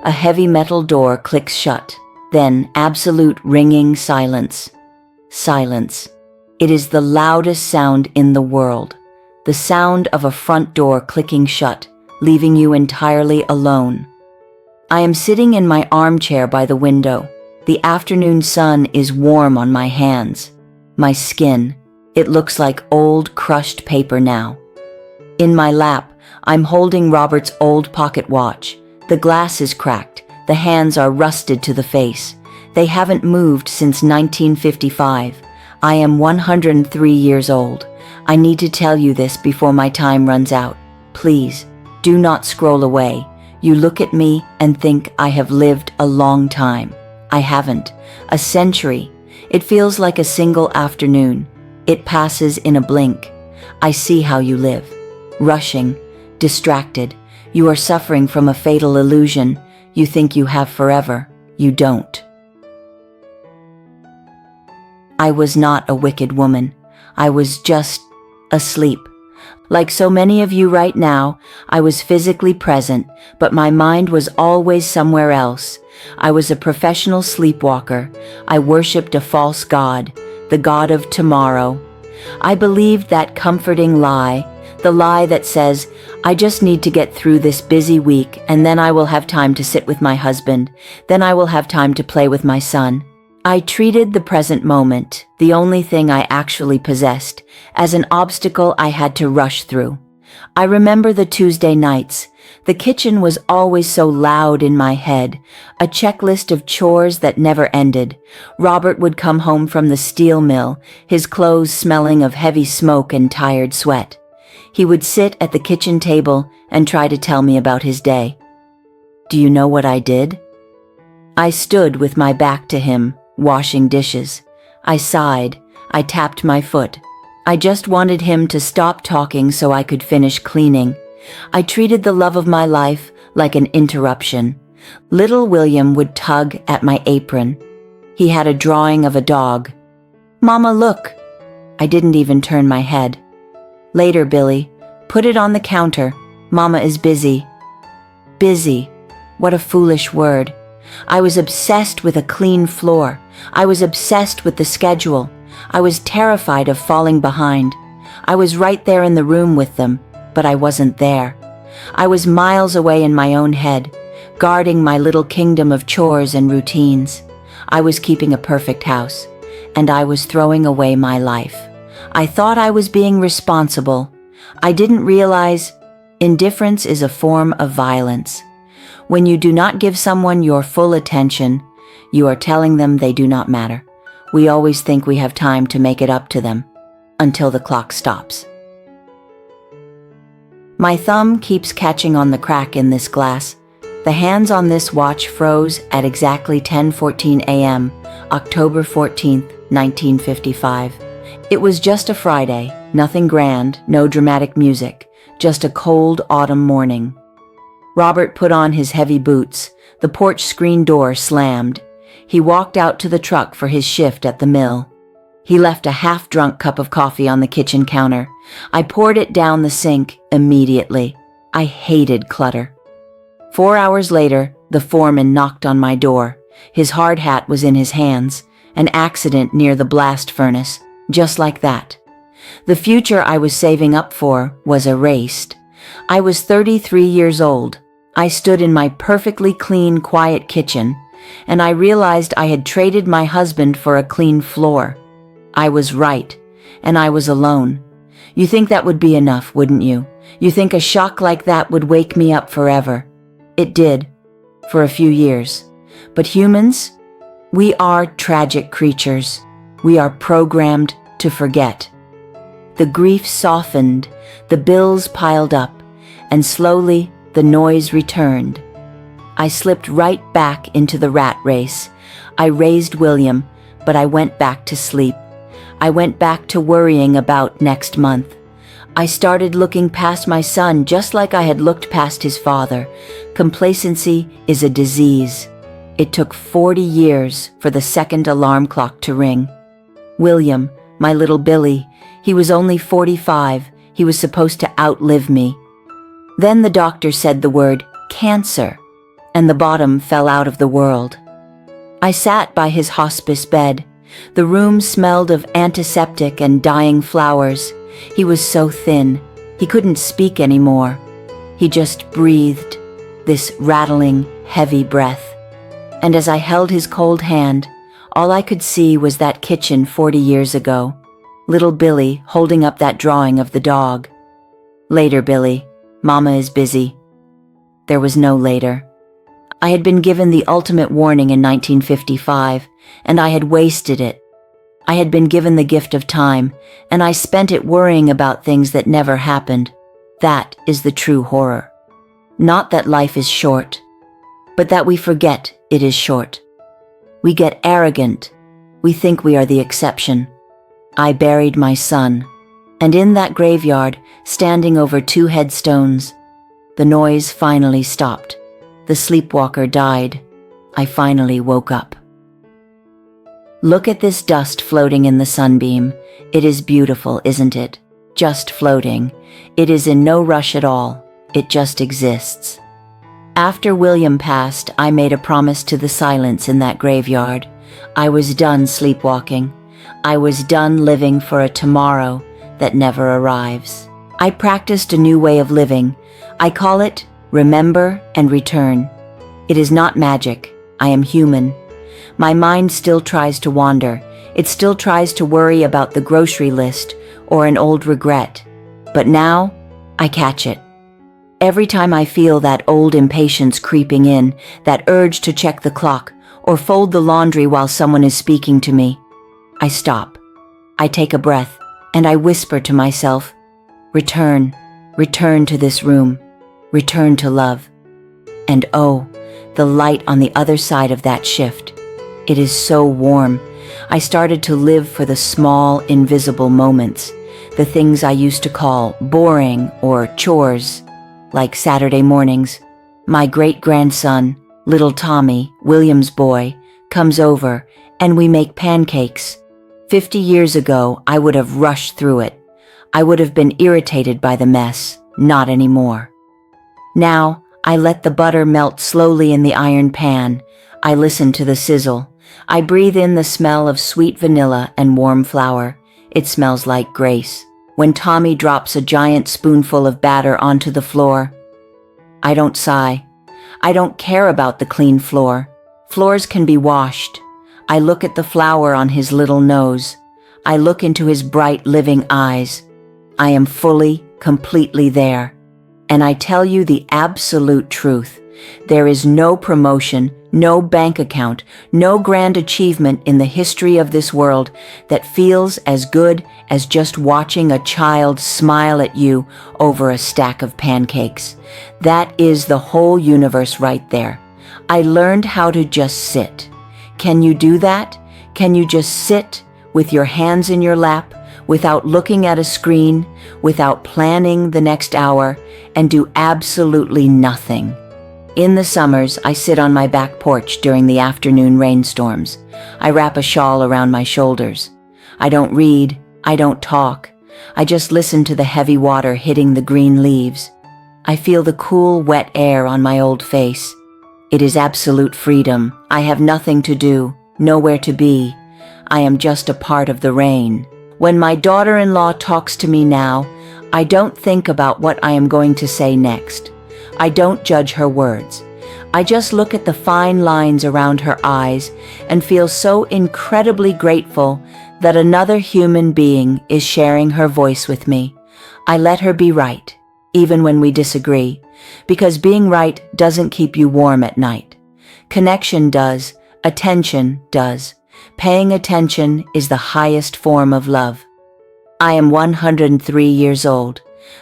A heavy metal door clicks shut. Then absolute ringing silence. Silence. It is the loudest sound in the world. The sound of a front door clicking shut, leaving you entirely alone. I am sitting in my armchair by the window. The afternoon sun is warm on my hands. My skin, it looks like old crushed paper now. In my lap, I'm holding Robert's old pocket watch. The glass is cracked. The hands are rusted to the face. They haven't moved since 1955. I am 103 years old. I need to tell you this before my time runs out. Please, do not scroll away. You look at me and think I have lived a long time. I haven't. A century. It feels like a single afternoon. It passes in a blink. I see how you live. Rushing, distracted. You are suffering from a fatal illusion. You think you have forever. You don't. I was not a wicked woman. I was just asleep. Like so many of you right now, I was physically present, but my mind was always somewhere else. I was a professional sleepwalker. I worshipped a false god, the god of tomorrow. I believed that comforting lie, the lie that says, I just need to get through this busy week and then I will have time to sit with my husband. Then I will have time to play with my son. I treated the present moment, the only thing I actually possessed, as an obstacle I had to rush through. I remember the Tuesday nights. The kitchen was always so loud in my head, a checklist of chores that never ended. Robert would come home from the steel mill, his clothes smelling of heavy smoke and tired sweat. He would sit at the kitchen table and try to tell me about his day. Do you know what I did? I stood with my back to him, washing dishes. I sighed. I tapped my foot. I just wanted him to stop talking so I could finish cleaning. I treated the love of my life like an interruption. Little William would tug at my apron. He had a drawing of a dog. Mama, look. I didn't even turn my head. Later, Billy. Put it on the counter. Mama is busy. Busy. What a foolish word. I was obsessed with a clean floor. I was obsessed with the schedule. I was terrified of falling behind. I was right there in the room with them, but I wasn't there. I was miles away in my own head, guarding my little kingdom of chores and routines. I was keeping a perfect house, and I was throwing away my life. I thought I was being responsible. I didn't realize indifference is a form of violence. When you do not give someone your full attention, you are telling them they do not matter. We always think we have time to make it up to them, until the clock stops. My thumb keeps catching on the crack in this glass. The hands on this watch froze at exactly 10:14 a.m., October 14th, 1955. It was just a Friday, nothing grand, no dramatic music, just a cold autumn morning. Robert put on his heavy boots. The porch screen door slammed. He walked out to the truck for his shift at the mill. He left a half-drunk cup of coffee on the kitchen counter. I poured it down the sink immediately. I hated clutter. 4 hours later, the foreman knocked on my door. His hard hat was in his hands. An accident near the blast furnace. Just like that. The future I was saving up for was erased. I was 33 years old. I stood in my perfectly clean, quiet kitchen, and I realized I had traded my husband for a clean floor. I was right, and I was alone. You think that would be enough, wouldn't you? You think a shock like that would wake me up forever. It did, for a few years. But humans, we are tragic creatures. We are programmed to forget. The grief softened, the bills piled up, and slowly the noise returned. I slipped right back into the rat race. I raised William, but I went back to sleep. I went back to worrying about next month. I started looking past my son just like I had looked past his father. Complacency is a disease. It took 40 years for the second alarm clock to ring. William, my little Billy, he was only 45. He was supposed to outlive me. Then the doctor said the word cancer, and the bottom fell out of the world. I sat by his hospice bed. The room smelled of antiseptic and dying flowers. He was so thin, he couldn't speak anymore. He just breathed, this rattling, heavy breath. And as I held his cold hand, all I could see was that kitchen 40 years ago. Little Billy holding up that drawing of the dog. "Later, Billy. Mama is busy." There was no later. I had been given the ultimate warning in 1955, and I had wasted it. I had been given the gift of time, and I spent it worrying about things that never happened. That is the true horror. Not that life is short, but that we forget it is short. We get arrogant. We think we are the exception. I buried my son, and in that graveyard, standing over 2 headstones, the noise finally stopped. The sleepwalker died. I finally woke up. Look at this dust floating in the sunbeam. It is beautiful, isn't it? Just floating. It is in no rush at all. It just exists. After William passed, I made a promise to the silence in that graveyard. I was done sleepwalking. I was done living for a tomorrow that never arrives. I practiced a new way of living. I call it remember and return. It is not magic. I am human. My mind still tries to wander. It still tries to worry about the grocery list or an old regret. But now, I catch it. Every time I feel that old impatience creeping in, that urge to check the clock or fold the laundry while someone is speaking to me, I stop. I take a breath, and I whisper to myself, return, return to this room, return to love. And oh, the light on the other side of that shift. It is so warm. I started to live for the small, invisible moments, the things I used to call boring or chores, like Saturday mornings. My great-grandson, little Tommy, William's boy, comes over and we make pancakes. 50 years ago, I would have rushed through it. I would have been irritated by the mess. Not anymore. Now, I let the butter melt slowly in the iron pan. I listen to the sizzle. I breathe in the smell of sweet vanilla and warm flour. It smells like grace. When Tommy drops a giant spoonful of batter onto the floor, I don't sigh. I don't care about the clean floor. Floors can be washed. I look at the flour on his little nose. I look into his bright, living eyes. I am fully, completely there. And I tell you the absolute truth. There is no promotion, no bank account, no grand achievement in the history of this world that feels as good as just watching a child smile at you over a stack of pancakes. That is the whole universe right there. I learned how to just sit. Can you do that? Can you just sit with your hands in your lap, without looking at a screen, without planning the next hour, and do absolutely nothing? In the summers, I sit on my back porch during the afternoon rainstorms. I wrap a shawl around my shoulders. I don't read. I don't talk. I just listen to the heavy water hitting the green leaves. I feel the cool, wet air on my old face. It is absolute freedom. I have nothing to do, nowhere to be. I am just a part of the rain. When my daughter-in-law talks to me now, I don't think about what I am going to say next. I don't judge her words. I just look at the fine lines around her eyes and feel so incredibly grateful that another human being is sharing her voice with me. I let her be right, even when we disagree, because being right doesn't keep you warm at night. Connection does. Attention does. Paying attention is the highest form of love. I am 103 years old.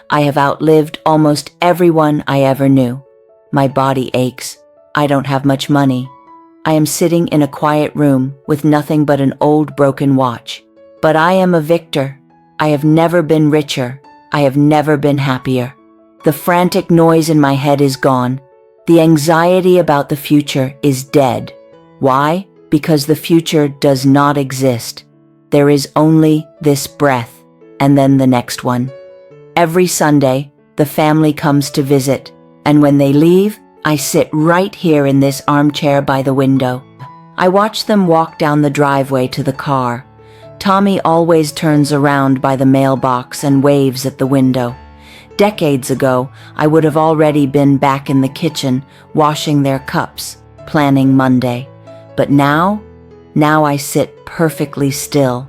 I have outlived almost everyone I ever knew. My body aches. I don't have much money. I am sitting in a quiet room with nothing but an old broken watch. But I am a victor. I have never been richer. I have never been happier. The frantic noise in my head is gone. The anxiety about the future is dead. Why? Because the future does not exist. There is only this breath, and then the next one. Every Sunday, the family comes to visit, and when they leave, I sit right here in this armchair by the window. I watch them walk down the driveway to the car. Tommy always turns around by the mailbox and waves at the window. Decades ago, I would have already been back in the kitchen, washing their cups, planning Monday. But now I sit perfectly still.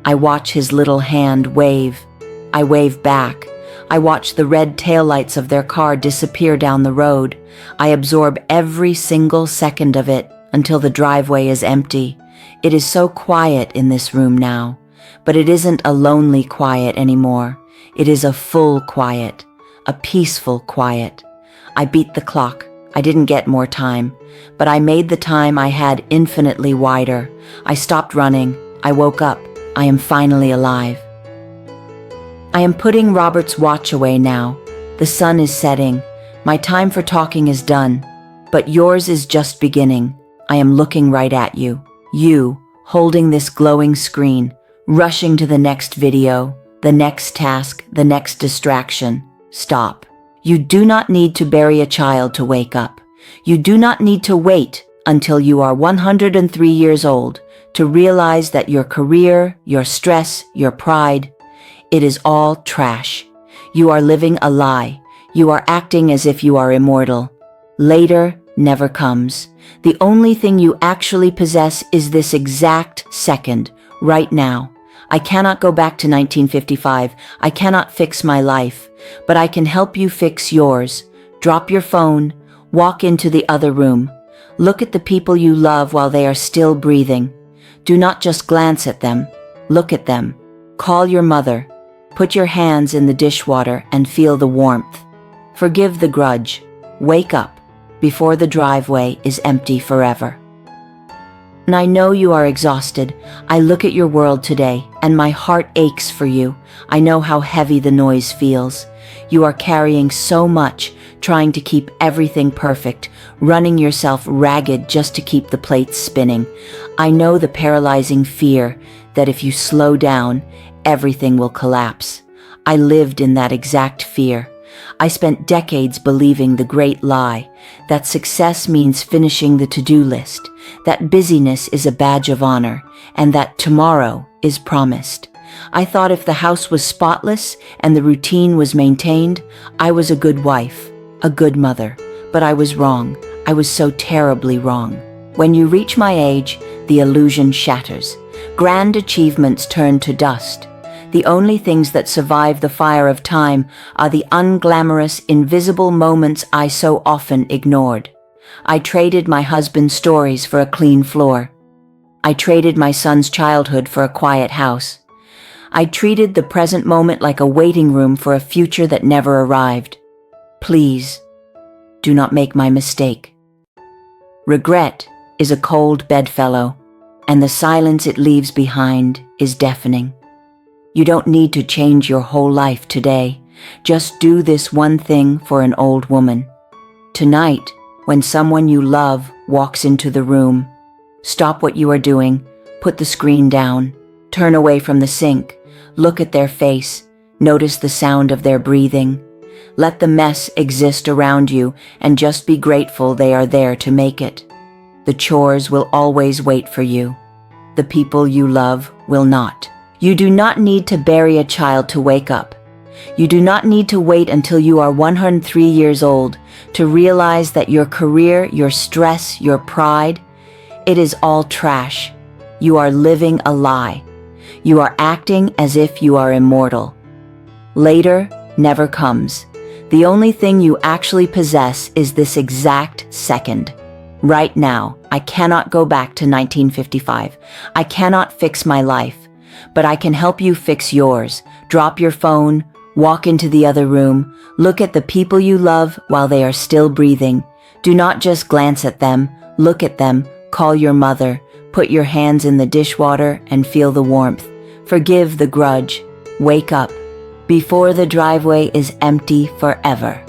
I watch his little hand wave. I wave back. I watch the red taillights of their car disappear down the road. I absorb every single second of it until the driveway is empty. It is so quiet in this room now, but it isn't a lonely quiet anymore. It is a full quiet, a peaceful quiet. I beat the clock. I didn't get more time, but I made the time I had infinitely wider. I stopped running. I woke up. I am finally alive. I am putting Robert's watch away now. The sun is setting. My time for talking is done, but yours is just beginning. I am looking right at you. You, holding this glowing screen, rushing to the next video, the next task, the next distraction. Stop. You do not need to bury a child to wake up. You do not need to wait until you are 103 years old to realize that your career, your stress, your pride, it is all trash. You are living a lie. You are acting as if you are immortal. Later never comes. The only thing you actually possess is this exact second, right now. I cannot go back to 1955. I cannot fix my life, but I can help you fix yours. Drop your phone. Walk into the other room. Look at the people you love while they are still breathing. Do not just glance at them. Look at them. Call your mother. Put your hands in the dishwater and feel the warmth. Forgive the grudge. Wake up before the driveway is empty forever. And I know you are exhausted. I look at your world today and my heart aches for you. I know how heavy the noise feels. You are carrying so much, trying to keep everything perfect, running yourself ragged just to keep the plates spinning. I know the paralyzing fear that if you slow down, everything will collapse. I lived in that exact fear. I spent decades believing the great lie, that success means finishing the to-do list, that busyness is a badge of honor, and that tomorrow is promised. I thought if the house was spotless and the routine was maintained, I was a good wife, a good mother. But I was wrong. I was so terribly wrong. When you reach my age, the illusion shatters. Grand achievements turn to dust. The only things that survive the fire of time are the unglamorous, invisible moments I so often ignored. I traded my husband's stories for a clean floor. I traded my son's childhood for a quiet house. I treated the present moment like a waiting room for a future that never arrived. Please, do not make my mistake. Regret is a cold bedfellow, and the silence it leaves behind is deafening. You don't need to change your whole life today. Just do this one thing for an old woman. Tonight, when someone you love walks into the room, stop what you are doing, put the screen down, turn away from the sink, look at their face, notice the sound of their breathing. Let the mess exist around you and just be grateful they are there to make it. The chores will always wait for you. The people you love will not. You do not need to bury a child to wake up. You do not need to wait until you are 103 years old to realize that your career, your stress, your pride, it is all trash. You are living a lie. You are acting as if you are immortal. Later never comes. The only thing you actually possess is this exact second. Right now, I cannot go back to 1955. I cannot fix my life. But I can help you fix yours. Drop your phone, walk into the other room, look at the people you love while they are still breathing. Do not just glance at them, look at them, call your mother, put your hands in the dishwater and feel the warmth. Forgive the grudge. Wake up before the driveway is empty forever.